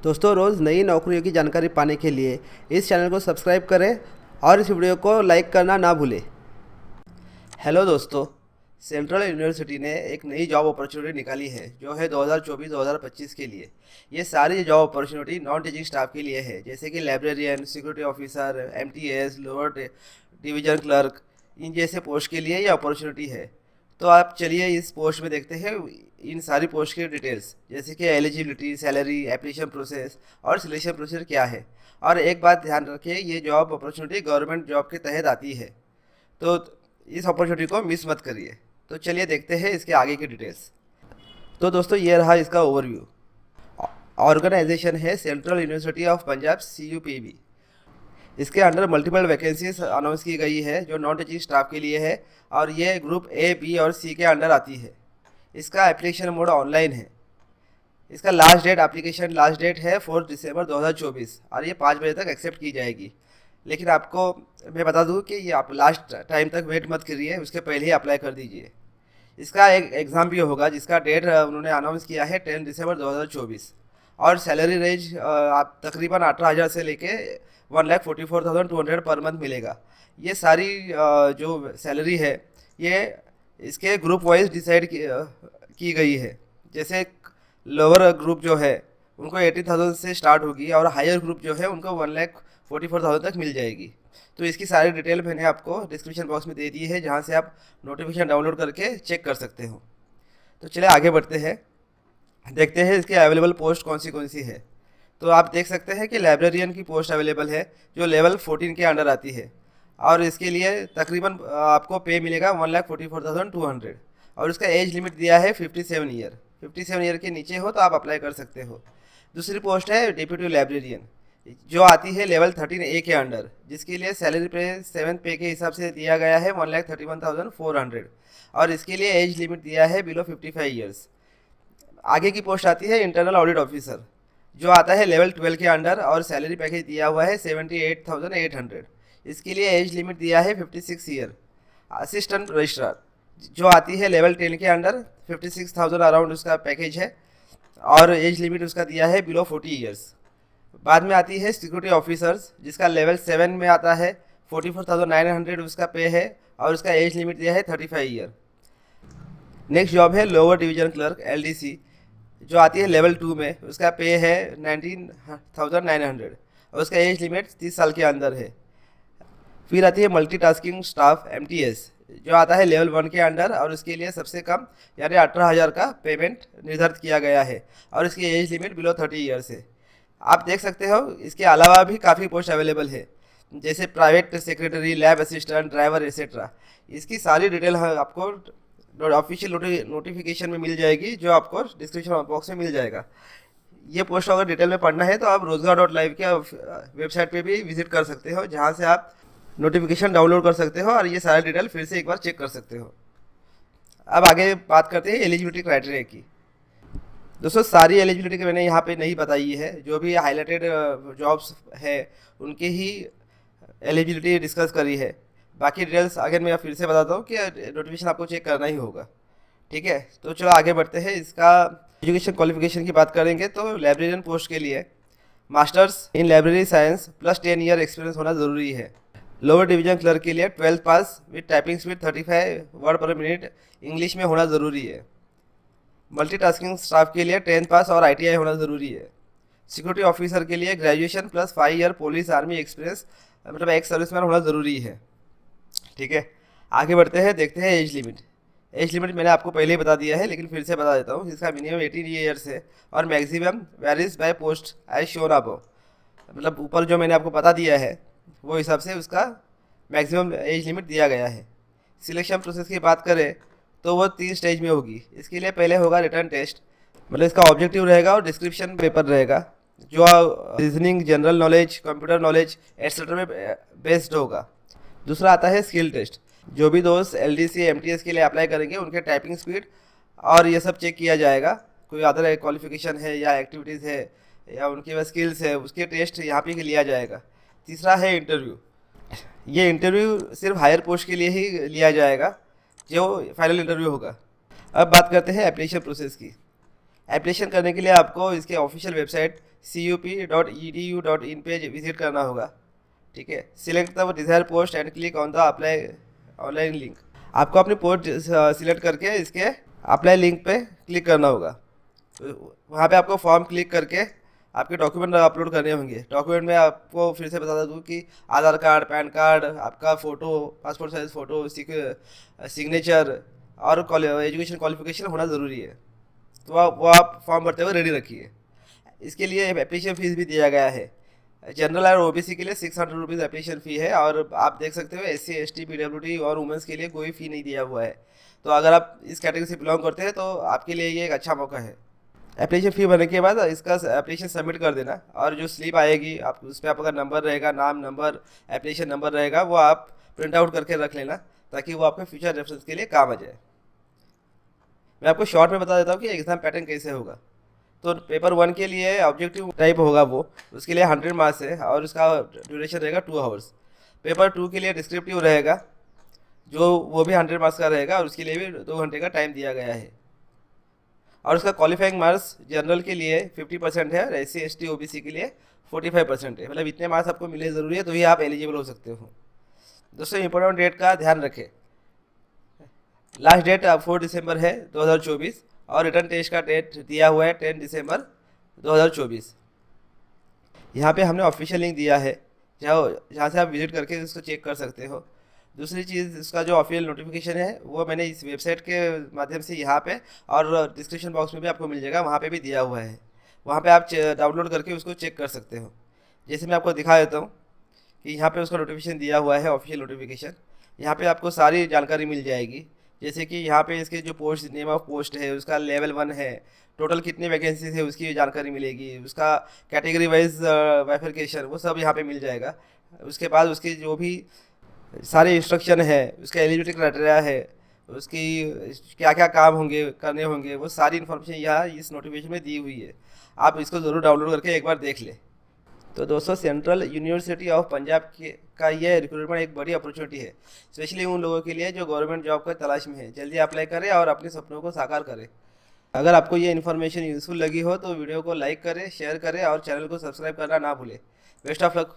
दोस्तों रोज़ नई नौकरियों की जानकारी पाने के लिए इस चैनल को सब्सक्राइब करें और इस वीडियो को लाइक करना ना भूलें। हेलो दोस्तों, सेंट्रल यूनिवर्सिटी ने एक नई जॉब अपॉर्चुनिटी निकाली है जो है 2024-2025 के लिए। ये सारी job opportunity non teaching staff के लिए है, जैसे कि librarian, security officer, MTS, lower division clerk, इन जैसे पोस्ट के लिए ये अपॉर्चुनिटी है। तो आप चलिए इस पोस्ट में देखते हैं इन सारी पोस्ट की डिटेल्स, जैसे कि एलिजिबिलिटी, सैलरी, एप्लीकेशन प्रोसेस और सिलेक्शन प्रोसीजर क्या है। और एक बात ध्यान रखिए, ये जॉब अपॉर्चुनिटी गवर्नमेंट जॉब के तहत आती है, तो इस अपॉर्चुनिटी को मिस मत करिए। तो चलिए देखते हैं इसके आगे की डिटेल्स। तो दोस्तों ये रहा इसका ओवरव्यू। ऑर्गेनाइजेशन है central university of Punjab CUPB। इसके अंडर मल्टीपल वैकेंसीज अनाउंस की गई है जो नॉन टीचिंग स्टाफ के लिए है, और ये ग्रुप A, B और C के अंडर आती है। इसका एप्लीकेशन मोड ऑनलाइन है। इसका एप्लीकेशन लास्ट डेट है 4 दिसंबर 2024 और ये 5 बजे तक एक्सेप्ट की जाएगी। लेकिन आपको मैं बता दूं कि ये आप लास्ट टाइम तक वेट मत करिए, उसके पहले ही अप्लाई कर दीजिए। इसका एक एग्ज़ाम भी होगा जिसका डेट उन्होंने अनाउंस किया है 10 दिसंबर 2024। और सैलरी रेंज आप तकरीबन 18,000 से लेके 1,44,200 पर मंथ मिलेगा। ये सारी जो सैलरी है ये इसके ग्रुप वाइज डिसाइड की गई है। जैसे लोअर ग्रुप जो है उनको 80,000 से स्टार्ट होगी और हायर ग्रुप जो है उनको 1,44,000 तक मिल जाएगी। तो इसकी सारी डिटेल मैंने आपको डिस्क्रिप्शन बॉक्स में दे दी है, जहाँ से आप नोटिफिकेशन डाउनलोड करके चेक कर सकते हो। तो चलिए आगे बढ़ते हैं, देखते हैं इसके अवेलेबल पोस्ट कौन सी है। तो आप देख सकते हैं कि लाइब्रेरियन की पोस्ट अवेलेबल है जो लेवल 14 के अंडर आती है, और इसके लिए तकरीबन आपको पे मिलेगा 1,44,200 और उसका एज लिमिट दिया है 57 ईयर। 57 ईयर के नीचे हो तो आप अप्लाई कर सकते हो। दूसरी पोस्ट है डिप्यूटी लाइब्रेरियन जो आती है लेवल 13A के अंडर, जिसके लिए सैलरी पे 7th पे के हिसाब से दिया गया है 1,31,400 और इसके लिए एज लिमिट दिया है बिलो 55 ईयर्स। आगे की पोस्ट आती है इंटरनल ऑडिट ऑफिसर जो आता है लेवल 12 के अंडर और सैलरी पैकेज दिया हुआ है 78,800। इसके लिए एज लिमिट दिया है 56 ईयर। असिस्टेंट रजिस्ट्रार जो आती है लेवल 10 के अंडर, 56,000 अराउंड उसका पैकेज है और एज लिमिट उसका दिया है बिलो 40 ईयर्स। बाद में आती है सिक्योरिटी ऑफिसर्स जिसका लेवल 7 में आता है, 44,900 उसका पे है और उसका एज लिमिट दिया है 35 ईयर। नेक्स्ट जॉब है लोअर डिवीजन क्लर्क LDC जो आती है लेवल 2 में, उसका पे है 19,900 और उसका एज लिमिट 30 साल के अंदर है। फिर आती है मल्टीटास्किंग स्टाफ MTS जो आता है लेवल 1 के अंडर और उसके लिए सबसे कम यानी 18,000 का पेमेंट निर्धारित किया गया है और इसकी एज लिमिट बिलो 30 ईयर्स है। आप देख सकते हो इसके अलावा भी काफ़ी पोस्ट अवेलेबल है, जैसे private secretary, lab assistant, driver etcetera. इसकी सारी डिटेल आपको ऑफिशियल नोटिफिकेशन में मिल जाएगी जो आपको डिस्क्रिप्शन बॉक्स में मिल जाएगा। ये पोस्ट अगर डिटेल में पढ़ना है तो आप रोजगार.live के वेबसाइट पे भी विजिट कर सकते हो, जहाँ से आप नोटिफिकेशन डाउनलोड कर सकते हो और ये सारी डिटेल फिर से एक बार चेक कर सकते हो। अब आगे बात करते हैं एलिजिबिलिटी क्राइटेरिया की। दोस्तों सारी एलिजिबिलिटी की मैंने यहाँ पे नहीं बताई है, जो भी हाईलाइटेड जॉब्स है उनकी ही एलिजिबिलिटी डिस्कस करी है। बाकी डिटेल्स अगर मैं फिर से बताता हूँ कि नोटिफिकेशन आपको चेक करना ही होगा। ठीक है, तो चलो आगे बढ़ते हैं। इसका एजुकेशन क्वालिफिकेशन की बात करेंगे तो लाइब्रेरियन पोस्ट के लिए masters in library science plus 10 year experience होना ज़रूरी है। लोअर डिवीजन क्लर्क के लिए 12th pass with typing speed 35 word पर मिनट इंग्लिश में होना ज़रूरी है। मल्टीटास्किंग स्टाफ के लिए 10th पास और ITI होना ज़रूरी है। सिक्योरिटी ऑफिसर के लिए graduation plus 5 year police army experience मतलब एक्स सर्विसमैन होना ज़रूरी है। ठीक है, आगे बढ़ते हैं, देखते हैं एज लिमिट। एज लिमिट मैंने आपको पहले ही बता दिया है लेकिन फिर से बता देता हूँ। इसका मिनिमम 18 ईयर्स है और maximum varies by post age shown above, मतलब ऊपर जो मैंने आपको बता दिया है वो हिसाब से उसका मैक्सिमम एज लिमिट दिया गया है। सिलेक्शन प्रोसेस की बात करें तो वो 3 स्टेज में होगी। इसके लिए पहले होगा रिटर्न टेस्ट, मतलब इसका ऑब्जेक्टिव रहेगा और डिस्क्रिप्शन पेपर रहेगा जो reasoning, general knowledge, computer knowledge etcetera में बेस्ड होगा। दूसरा आता है स्किल टेस्ट, जो भी दोस्त LDC MTS के लिए अप्लाई करेंगे उनके टाइपिंग स्पीड और ये सब चेक किया जाएगा। कोई अदर क्वालिफिकेशन है या एक्टिविटीज़ है या उनके पास स्किल्स है, उसके टेस्ट यहाँ पे लिया जाएगा। तीसरा है इंटरव्यू। ये इंटरव्यू सिर्फ हायर पोस्ट के लिए ही लिया जाएगा जो फाइनल इंटरव्यू होगा। अब बात करते हैं एप्लीकेशन प्रोसेस की। एप्लीकेशन करने के लिए आपको इसके ऑफिशियल वेबसाइट cup.edu.in पे विजिट करना होगा। ठीक है, select the desire post and click on the apply online link. आपको अपनी पोस्ट सिलेक्ट करके इसके अप्लाई लिंक पे क्लिक करना होगा। तो वहाँ पे आपको फॉर्म क्लिक करके आपके डॉक्यूमेंट अपलोड करने होंगे। डॉक्यूमेंट में आपको फिर से बता दूँ कि आधार कार्ड, पैन कार्ड, आपका photo, passport size photo, signature और एजुकेशन क्वालिफिकेशन होना ज़रूरी है। तो आप फॉर्म भरते हुए रेडी रखिए। इसके लिए एप्लीकेशन फ़ीस भी दिया गया है। जनरल और ओबीसी के लिए 600 रुपीज़ एप्लीकेशन फ़ी है, और आप देख सकते हो SC ST PWD और वुमेंस के लिए कोई फ़ी नहीं दिया हुआ है। तो अगर आप इस कैटेगरी से बिलोंग करते हैं तो आपके लिए ये एक अच्छा मौका है। एप्लीकेशन फ़ी भरने के बाद इसका एप्लीकेशन सबमिट कर देना, और जो स्लिप आएगी आप उस पर आपका नंबर रहेगा, नाम, नंबर, एप्लीकेशन नंबर रहेगा, वो आप प्रिंट आउट करके रख लेना ताकि वो आपके फ्यूचर रेफरेंस के लिए काम आ जाए। मैं आपको शॉर्ट में बता देता हूँ कि एग्ज़ाम पैटर्न कैसे होगा। तो पेपर 1 के लिए ऑब्जेक्टिव टाइप होगा, वो उसके लिए 100 मार्क्स है और उसका ड्यूरेशन रहेगा 2 आवर्स। पेपर 2 के लिए डिस्क्रिप्टिव रहेगा, जो वो भी 100 मार्क्स का रहेगा और उसके लिए भी 2 घंटे का टाइम दिया गया है। और उसका क्वालिफाइंग मार्क्स जनरल के लिए 50% है और SC ST OBC के लिए 45% है। मतलब इतने मार्क्स आपको मिले ज़रूरी है, तो ही आप एलिजिबल हो सकते हो। दोस्तों, इंपॉर्टेंट डेट का ध्यान रखें। लास्ट डेट 4 दिसंबर है 2024 और रिटर्न टेस्ट का डेट दिया हुआ है 10 दिसंबर 2024। यहाँ पे हमने ऑफिशियल लिंक दिया है जहाँ से आप विजिट करके इसको चेक कर सकते हो। दूसरी चीज़, इसका जो ऑफिशियल नोटिफिकेशन है वो मैंने इस वेबसाइट के माध्यम से यहाँ पे और डिस्क्रिप्शन बॉक्स में भी आपको मिल जाएगा, वहाँ पे भी दिया हुआ है। वहाँ पे आप डाउनलोड करके उसको चेक कर सकते हो। जैसे मैं आपको दिखा देता हूँ कि यहाँ पे उसका नोटिफिकेशन दिया हुआ है, ऑफिशियल नोटिफिकेशन। यहाँ पे आपको सारी जानकारी मिल जाएगी, जैसे कि यहाँ पे इसके जो पोस्ट, नेम ऑफ पोस्ट है, उसका लेवल 1 है, टोटल कितनी वैकेंसीज है उसकी जानकारी मिलेगी, उसका कैटेगरी वाइज बाइफरकेशन, वो सब यहाँ पे मिल जाएगा। उसके बाद उसकी जो भी सारे इंस्ट्रक्शन है, उसका एलिजिबिलिटी क्राइटेरिया है, उसकी क्या क्या काम होंगे, करने होंगे, वो सारी इन्फॉर्मेशन यहाँ इस नोटिफिकेशन में दी हुई है। आप इसको ज़रूर डाउनलोड करके एक बार देख लें। तो दोस्तों, सेंट्रल यूनिवर्सिटी ऑफ पंजाब का ये रिक्रूटमेंट एक बड़ी अपॉर्चुनिटी है, स्पेशली उन लोगों के लिए जो गवर्नमेंट जॉब का तलाश में है। जल्दी अप्लाई करें और अपने सपनों को साकार करें। अगर आपको ये इन्फॉर्मेशन यूजफुल लगी हो तो वीडियो को लाइक करें, शेयर करें और चैनल को सब्सक्राइब करना ना भूलें। Best of luck.